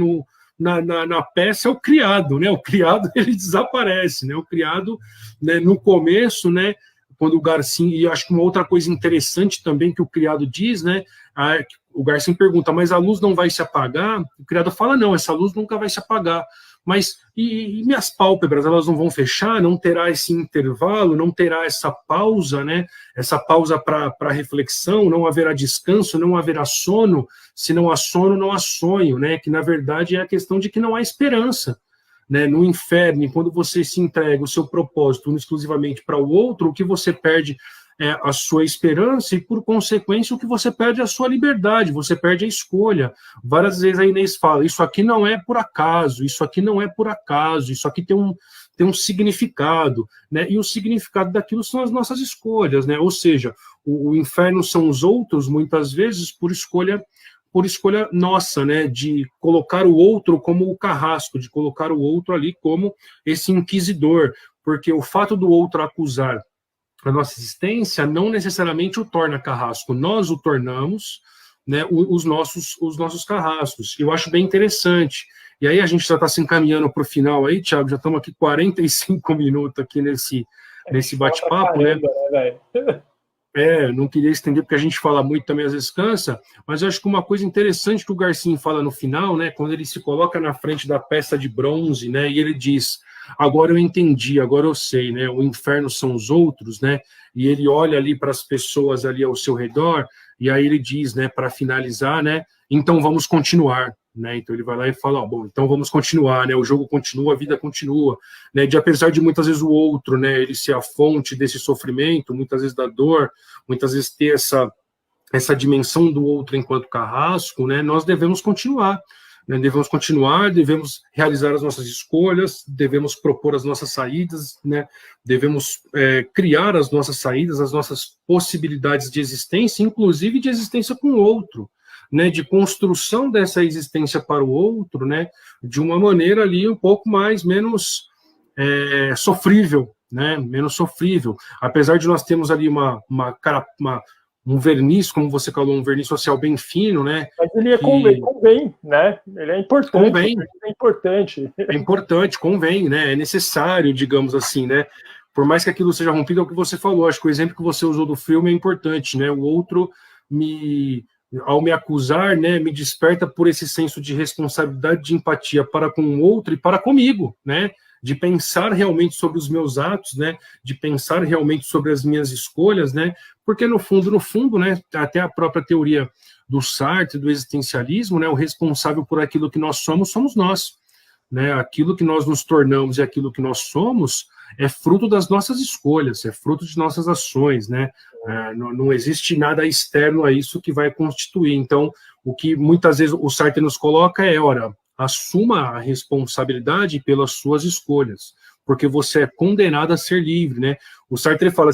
Speaker 1: na peça é o criado, né? O criado, ele desaparece, né? O criado, né, no começo, né, quando o Garcinho, e acho que uma outra coisa interessante também que o criado diz, né, o Garcinho pergunta, mas a luz não vai se apagar? O criado fala, não, essa luz nunca vai se apagar. Mas e minhas pálpebras, elas não vão fechar? Não terá esse intervalo? Não terá essa pausa, né? Essa pausa para reflexão? Não haverá descanso? Não haverá sono? Se não há sono, não há sonho, né? Que na verdade é a questão de que não há esperança, né? No inferno, quando você se entrega o seu propósito exclusivamente para o outro, o que você perde é a sua esperança e, por consequência, o que você perde é a sua liberdade, você perde a escolha. Várias vezes a Inês fala, isso aqui não é por acaso, isso aqui não é por acaso, isso aqui tem um significado, né? E o significado daquilo são as nossas escolhas, né? Ou seja, o inferno são os outros, muitas vezes, por escolha nossa, né? De colocar o outro como o carrasco, de colocar o outro ali como esse inquisidor, porque o fato do outro acusar a nossa existência não necessariamente o torna carrasco, nós o tornamos, né, os nossos carrascos. Eu acho bem interessante. E aí a gente já está se encaminhando para o final aí, Thiago, já estamos aqui 45 minutos aqui nesse bate-papo, né? Não queria estender porque a gente fala muito também, às vezes cansa, mas eu acho que uma coisa interessante que o Garcinho fala no final, né, quando ele se coloca na frente da peça de bronze, né, e ele diz, agora eu entendi, agora eu sei, né, o inferno são os outros, né, e ele olha ali para as pessoas ali ao seu redor, e aí ele diz, né, para finalizar, né, então vamos continuar, né, então ele vai lá e fala, bom, então vamos continuar, né, o jogo continua, a vida continua, né, de apesar de muitas vezes o outro, né, ele ser a fonte desse sofrimento, muitas vezes da dor, muitas vezes ter essa dimensão do outro enquanto carrasco, né, nós devemos continuar, né, devemos realizar as nossas escolhas, devemos propor as nossas saídas, né, devemos criar as nossas saídas, as nossas possibilidades de existência, inclusive de existência com o outro, né, de construção dessa existência para o outro, né, de uma maneira ali um pouco menos sofrível, né, menos sofrível, apesar de nós termos ali um verniz, como você falou, um verniz social bem fino, né?
Speaker 2: Mas ele convém, né? Ele é importante.
Speaker 1: Convém.
Speaker 2: É importante.
Speaker 1: É importante, convém, né? É necessário, digamos assim, né? Por mais que aquilo seja rompido, é o que você falou. Acho que o exemplo que você usou do filme é importante, né? O outro ao me acusar, né, me desperta por esse senso de responsabilidade, de empatia para com o outro e para comigo, né? De pensar realmente sobre os meus atos, né? De pensar realmente sobre as minhas escolhas, né? Porque no fundo, né? Até a própria teoria do Sartre, do existencialismo, né? O responsável por aquilo que nós somos nós, né? Aquilo que nós nos tornamos e aquilo que nós somos é fruto das nossas escolhas, é fruto de nossas ações, né? Não existe nada externo a isso que vai constituir. Então, o que muitas vezes o Sartre nos coloca é, ora, assuma a responsabilidade pelas suas escolhas, porque você é condenado a ser livre, né? O Sartre fala,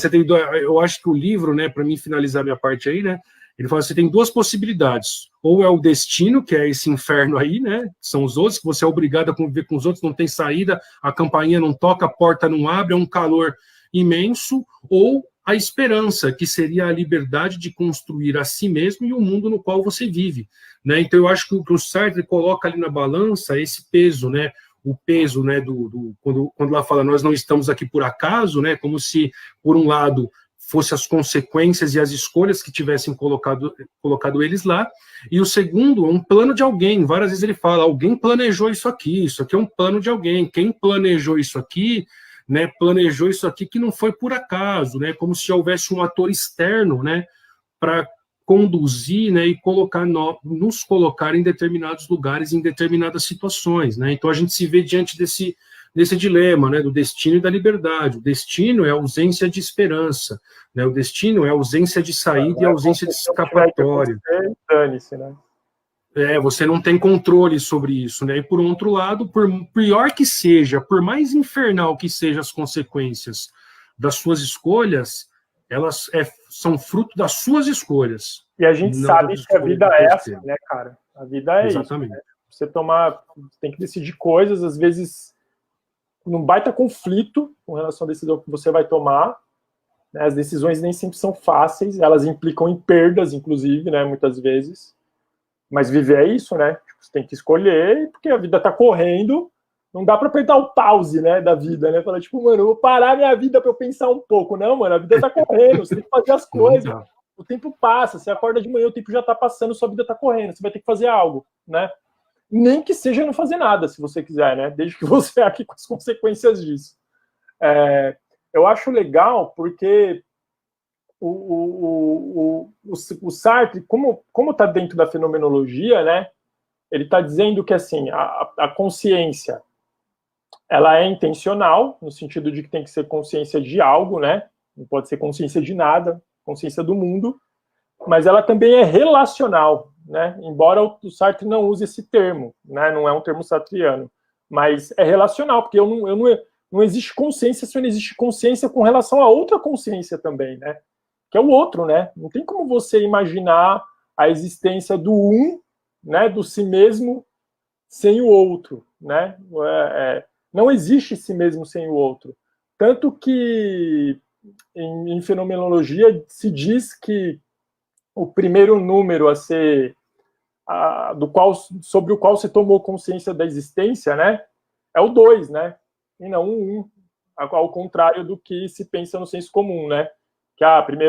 Speaker 1: eu acho que o livro, né, para mim finalizar minha parte aí, né, Ele fala, você tem duas possibilidades, ou é o destino, que é esse inferno aí, né, são os outros, que você é obrigado a conviver com os outros, não tem saída, a campainha não toca, a porta não abre, é um calor imenso, ou a esperança, que seria a liberdade de construir a si mesmo e o mundo no qual você vive, né? Então eu acho que o Sartre coloca ali na balança esse peso, né, o peso, né, quando lá fala, nós não estamos aqui por acaso, né, como se, por um lado, fosse as consequências e as escolhas que tivessem colocado eles lá, e o segundo, um plano de alguém. Várias vezes ele fala, alguém planejou isso aqui é um plano de alguém, quem planejou isso aqui, né, planejou isso aqui que não foi por acaso, né, como se houvesse um ator externo, né, para conduzir, né, e nos colocar em determinados lugares, em determinadas situações, né. Então a gente se vê diante desse dilema, né, do destino e da liberdade. O destino é a ausência de esperança, né, o destino é a ausência de saída e a ausência de escapatória.
Speaker 2: Dane-se, né?
Speaker 1: Você não tem controle sobre isso, né? E por outro lado, por pior que seja, por mais infernal que sejam as consequências das suas escolhas, elas são fruto das suas escolhas.
Speaker 2: E a gente sabe que a vida é assim, né, cara? A vida é
Speaker 1: Exatamente.
Speaker 2: isso. Né? Você tem que decidir coisas, às vezes num baita conflito com relação à decisão que você vai tomar. Né? As decisões nem sempre são fáceis, elas implicam em perdas, inclusive, né, muitas vezes. Mas viver é isso, né? Você tem que escolher, porque a vida tá correndo, não dá para apertar o pause, né, da vida, né? Falar, tipo, mano, eu vou parar minha vida para eu pensar um pouco. Não, mano, a vida tá correndo, você tem que fazer as coisas. O tempo passa, você acorda de manhã, o tempo já tá passando, sua vida tá correndo, você vai ter que fazer algo, né? Nem que seja não fazer nada, se você quiser, né? Desde que você arque com as consequências disso. Eu acho legal porque o Sartre, como está dentro da fenomenologia, né? Ele está dizendo que assim a consciência ela é intencional no sentido de que tem que ser consciência de algo, né? Não pode ser consciência de nada, consciência do mundo, mas ela também é relacional. Né? Embora o Sartre não use esse termo, né? Não é um termo sartriano, mas é relacional, porque não existe consciência se não existe consciência com relação a outra consciência também, né? Que é o outro, né? Não tem como você imaginar a existência do né? Do si mesmo sem o outro, né? Não existe si mesmo sem o outro. Tanto que em fenomenologia se diz que o primeiro número a ser sobre o qual se tomou consciência da existência, né, é o 2, né, e não o 1, ao contrário do que se pensa no senso comum, né, que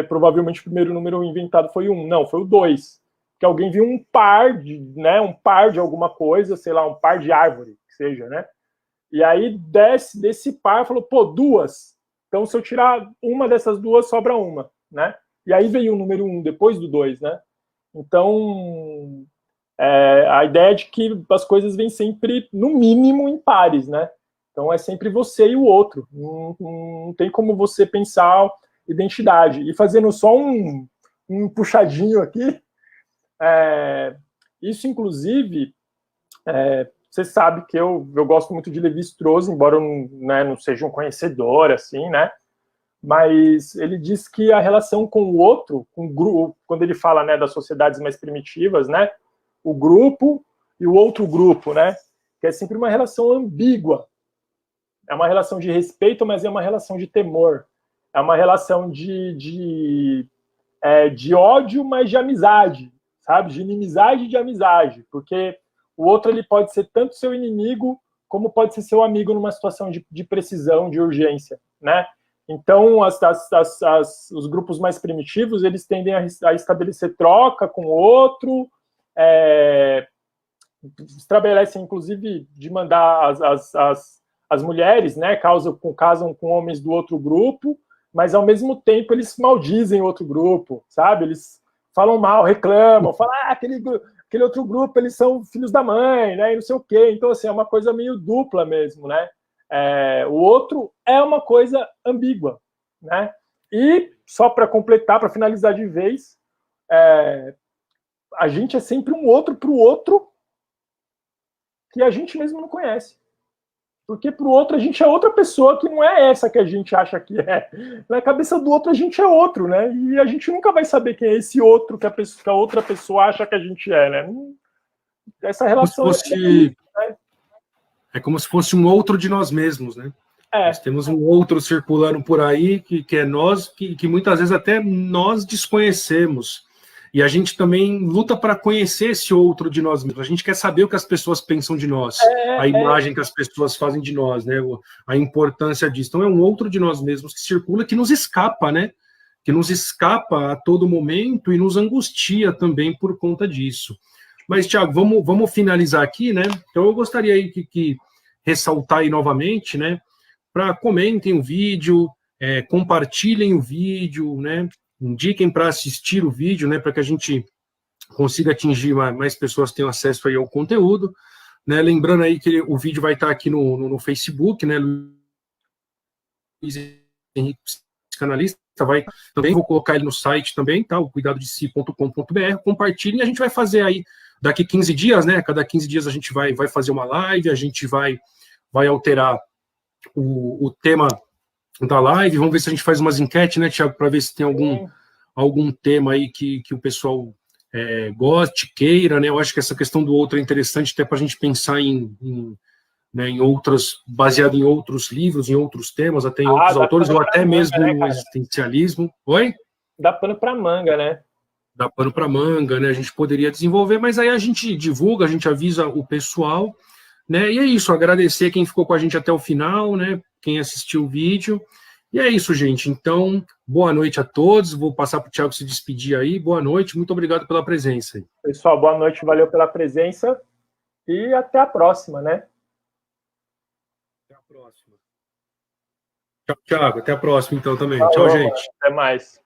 Speaker 2: provavelmente o primeiro número inventado foi o 1, não, foi o 2, que alguém viu um par de alguma coisa, sei lá, um par de árvore, que seja, né, e aí desse par falou, pô, 2, então se eu tirar uma dessas duas, sobra uma, né, e aí veio o número 1 depois do 2, né, então a ideia é de que as coisas vêm sempre, no mínimo, em pares, né? Então é sempre você e o outro. Não tem como você pensar identidade. E fazendo só um puxadinho aqui, isso, inclusive, você sabe que eu gosto muito de Lévi-Strauss, embora eu não seja um conhecedor, assim, né? Mas ele diz que a relação com o outro, com o grupo, quando ele fala, né, das sociedades mais primitivas, né? O grupo e o outro grupo, né? Que é sempre uma relação ambígua. É uma relação de respeito, mas é uma relação de temor. É uma relação de ódio, mas de amizade, sabe? De inimizade e de amizade. Porque o outro ele pode ser tanto seu inimigo, como pode ser seu amigo numa situação de precisão, de urgência, né? Então, os grupos mais primitivos, eles tendem a estabelecer troca com o outro, estabelecem, inclusive, de mandar as mulheres, né, casam com homens do outro grupo, mas, ao mesmo tempo, eles maldizem o outro grupo, sabe? Eles falam mal, reclamam, falam, aquele outro grupo, eles são filhos da mãe, né, e não sei o quê. Então, assim, é uma coisa meio dupla mesmo, né? O outro é uma coisa ambígua, né? E, só para completar, para finalizar de vez, a gente é sempre um outro para o outro que a gente mesmo não conhece. Porque para o outro a gente é outra pessoa que não é essa que a gente acha que é. Na cabeça do outro a gente é outro, né? E a gente nunca vai saber quem é esse outro que a outra pessoa acha que a gente é, né? Essa relação
Speaker 1: é como se fosse um outro de nós mesmos, né? Nós temos um outro circulando por aí que é nós, que muitas vezes até nós desconhecemos. E a gente também luta para conhecer esse outro de nós mesmos. A gente quer saber o que as pessoas pensam de nós, a imagem que as pessoas fazem de nós, né? A importância disso. Então é um outro de nós mesmos que circula, que nos escapa, né? Que nos escapa a todo momento e nos angustia também por conta disso. Mas, Thiago, vamos finalizar aqui, né? Então eu gostaria aí que ressaltar aí novamente, né? Para comentem o vídeo, compartilhem o vídeo, né? Indiquem para assistir o vídeo, né, para que a gente consiga atingir mais pessoas que tenham acesso aí ao conteúdo, né? Lembrando aí que o vídeo vai estar aqui no Facebook, né? Luiz Henrique Psicanalista, também vou colocar ele no site também, tá? O cuidadodesi.com.br. Compartilhem, a gente vai fazer aí daqui 15 dias, né? Cada 15 dias a gente vai fazer uma live, a gente vai alterar o tema da live, vamos ver se a gente faz umas enquetes, né, Thiago, para ver se tem algum tema aí que o pessoal goste, queira, né? Eu acho que essa questão do outro é interessante até para a gente pensar em outras, baseado em outros livros, em outros temas, até em outros autores, ou até mesmo no existencialismo. Oi?
Speaker 2: Dá pano para manga, né?
Speaker 1: Dá pano para manga, né? A gente poderia desenvolver, mas aí a gente divulga, a gente avisa o pessoal, né? E é isso, agradecer quem ficou com a gente até o final, né? Quem assistiu o vídeo. E é isso, gente. Então, boa noite a todos. Vou passar para o Thiago se despedir aí. Boa noite, muito obrigado pela presença.
Speaker 2: Pessoal, boa noite, valeu pela presença e até a próxima, né?
Speaker 1: Até a próxima. Tchau, Thiago. Até a próxima, então, também.
Speaker 2: Falou,
Speaker 1: tchau, gente.
Speaker 2: Até mais.